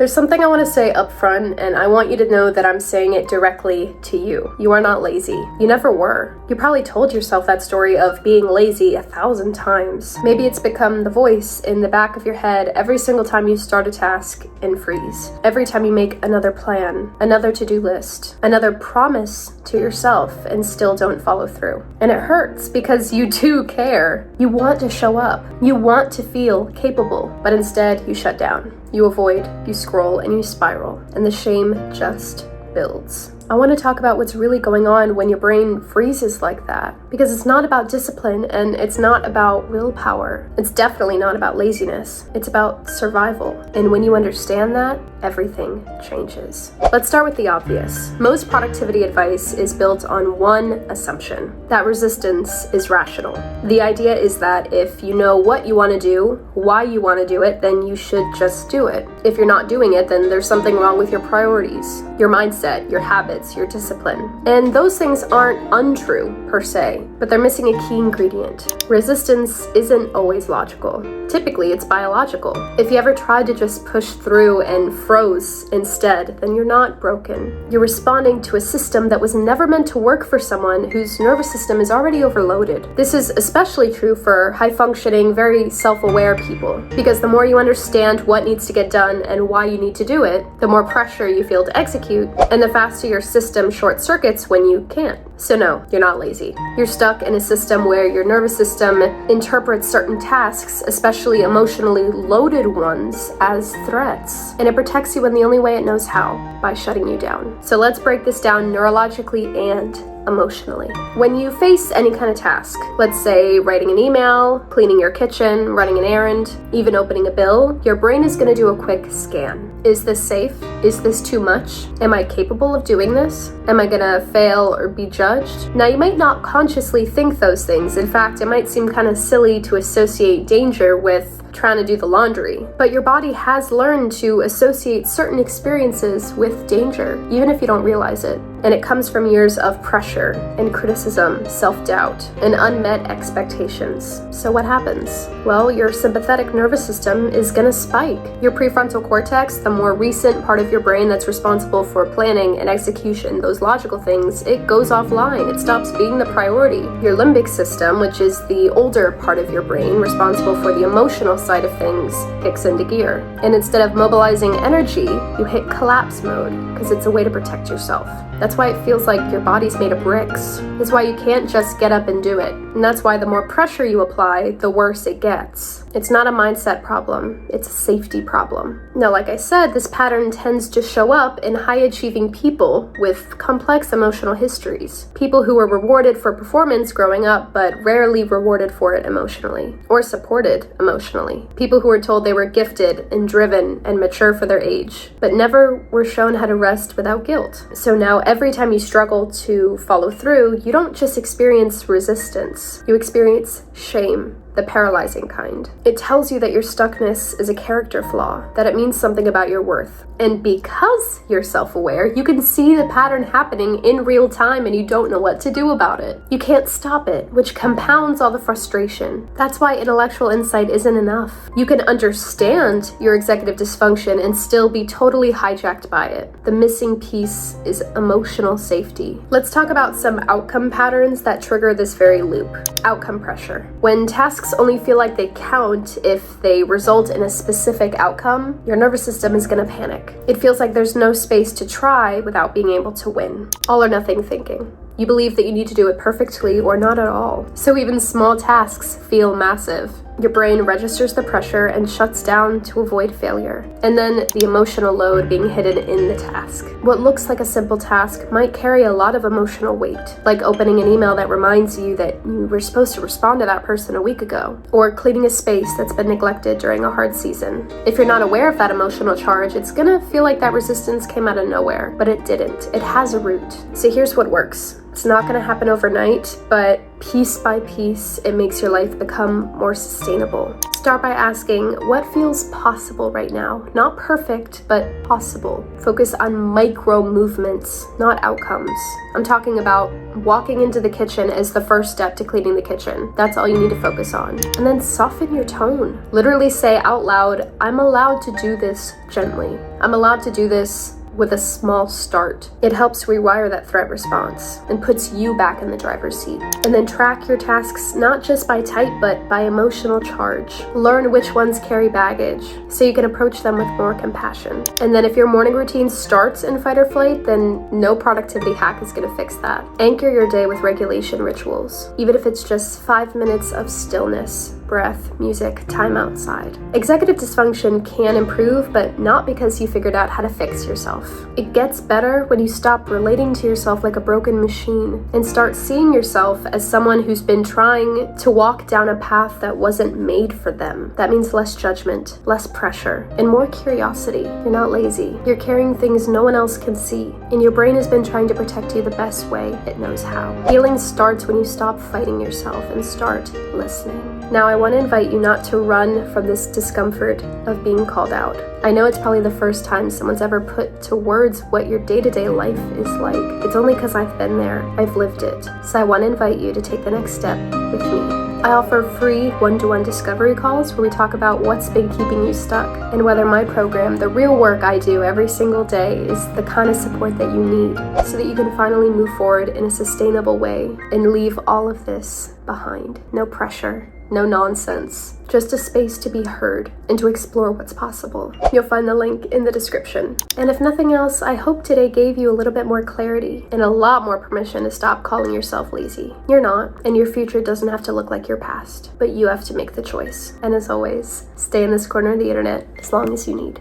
There's something I want to say up front, and I want you to know that I'm saying it directly to you. You are not lazy. You never were. You probably told yourself that story of being lazy 1,000 times. Maybe it's become the voice in the back of your head every single time you start a task and freeze. Every time you make another plan, another to-do list, another promise to yourself and still don't follow through. And it hurts because you do care. You want to show up. You want to feel capable, but instead you shut down. You avoid, you scroll, and you spiral, and the shame just builds. I want to talk about what's really going on when your brain freezes like that, because it's not about discipline and it's not about willpower. It's definitely not about laziness. It's about survival. And when you understand that, everything changes. Let's start with the obvious. Most productivity advice is built on one assumption, that resistance is rational. The idea is that if you know what you want to do, why you want to do it, then you should just do it. If you're not doing it, then there's something wrong with your priorities, your mindset, your habits, your discipline. And those things aren't untrue per se, but they're missing a key ingredient. Resistance isn't always logical. Typically, it's biological. If you ever tried to just push through and froze instead, then you're not broken. You're responding to a system that was never meant to work for someone whose nervous system is already overloaded. This is especially true for high-functioning, very self-aware people, because the more you understand what needs to get done and why you need to do it, the more pressure you feel to execute, and the faster your system short-circuits when you can't. So no, you're not lazy. You're stuck in a system where your nervous system interprets certain tasks, especially emotionally loaded ones, as threats. And it protects you in the only way it knows how, by shutting you down. So let's break this down neurologically and emotionally. When you face any kind of task, let's say writing an email, cleaning your kitchen, running an errand, even opening a bill, your brain is going to do a quick scan. Is this safe? Is this too much? Am I capable of doing this? Am I going to fail or be judged? Now, you might not consciously think those things. In fact, it might seem kind of silly to associate danger with trying to do the laundry, but your body has learned to associate certain experiences with danger, even if you don't realize it. And it comes from years of pressure and criticism, self-doubt, and unmet expectations. So what happens? Well, your sympathetic nervous system is gonna spike. Your prefrontal cortex, the more recent part of your brain that's responsible for planning and execution, those logical things, it goes offline. It stops being the priority. Your limbic system, which is the older part of your brain responsible for the emotional side of things, kicks into gear. And instead of mobilizing energy, you hit collapse mode, because it's a way to protect yourself. That's why it feels like your body's made of bricks. It's why you can't just get up and do it. And that's why the more pressure you apply, the worse it gets. It's not a mindset problem, it's a safety problem. Now, like I said, this pattern tends to show up in high-achieving people with complex emotional histories. People who were rewarded for performance growing up, but rarely rewarded for it emotionally, or supported emotionally. People who were told they were gifted and driven and mature for their age, but never were shown how to rest without guilt. So now every time you struggle to follow through, you don't just experience resistance, you experience shame. The paralyzing kind. It tells you that your stuckness is a character flaw, that it means something about your worth. And because you're self-aware, you can see the pattern happening in real time and you don't know what to do about it. You can't stop it, which compounds all the frustration. That's why intellectual insight isn't enough. You can understand your executive dysfunction and still be totally hijacked by it. The missing piece is emotional safety. Let's talk about some outcome patterns that trigger this very loop. Outcome pressure. When tasks only feel like they count if they result in a specific outcome, your nervous system is going to panic. It feels like there's no space to try without being able to win. All or nothing thinking. You believe that you need to do it perfectly or not at all. So even small tasks feel massive. Your brain registers the pressure and shuts down to avoid failure. And then the emotional load being hidden in the task. What looks like a simple task might carry a lot of emotional weight, like opening an email that reminds you that you were supposed to respond to that person a week ago, or cleaning a space that's been neglected during a hard season. If you're not aware of that emotional charge, it's gonna feel like that resistance came out of nowhere, but it didn't. It has a root. So here's what works. It's not going to happen overnight, but piece by piece, it makes your life become more sustainable. Start by asking, what feels possible right now? Not perfect, but possible. Focus on micro movements, not outcomes. I'm talking about walking into the kitchen as the first step to cleaning the kitchen. That's all you need to focus on. And then soften your tone. Literally say out loud, I'm allowed to do this gently. I'm allowed to do this with a small start. It helps rewire that threat response and puts you back in the driver's seat. And then track your tasks not just by type, but by emotional charge. Learn which ones carry baggage so you can approach them with more compassion. And then if your morning routine starts in fight or flight, then no productivity hack is gonna fix that. Anchor your day with regulation rituals, even if it's just 5 minutes of stillness, breath, music, time outside. Executive dysfunction can improve, but not because you figured out how to fix yourself. It gets better when you stop relating to yourself like a broken machine and start seeing yourself as someone who's been trying to walk down a path that wasn't made for them. That means less judgment, less pressure, and more curiosity. You're not lazy. You're carrying things no one else can see, and your brain has been trying to protect you the best way it knows how. Healing starts when you stop fighting yourself and start listening. Now, I want to invite you not to run from this discomfort of being called out. I know it's probably the first time someone's ever put to words what your day-to-day life is like. It's only because I've been there. I've lived it. So I want to invite you to take the next step with me. I offer free one-to-one discovery calls where we talk about what's been keeping you stuck and whether my program, the real work I do every single day, is the kind of support that you need so that you can finally move forward in a sustainable way and leave all of this behind. No pressure. No nonsense, just a space to be heard and to explore what's possible. You'll find the link in the description. And if nothing else, I hope today gave you a little bit more clarity and a lot more permission to stop calling yourself lazy. You're not, and your future doesn't have to look like your past, but you have to make the choice. And as always, stay in this corner of the internet as long as you need.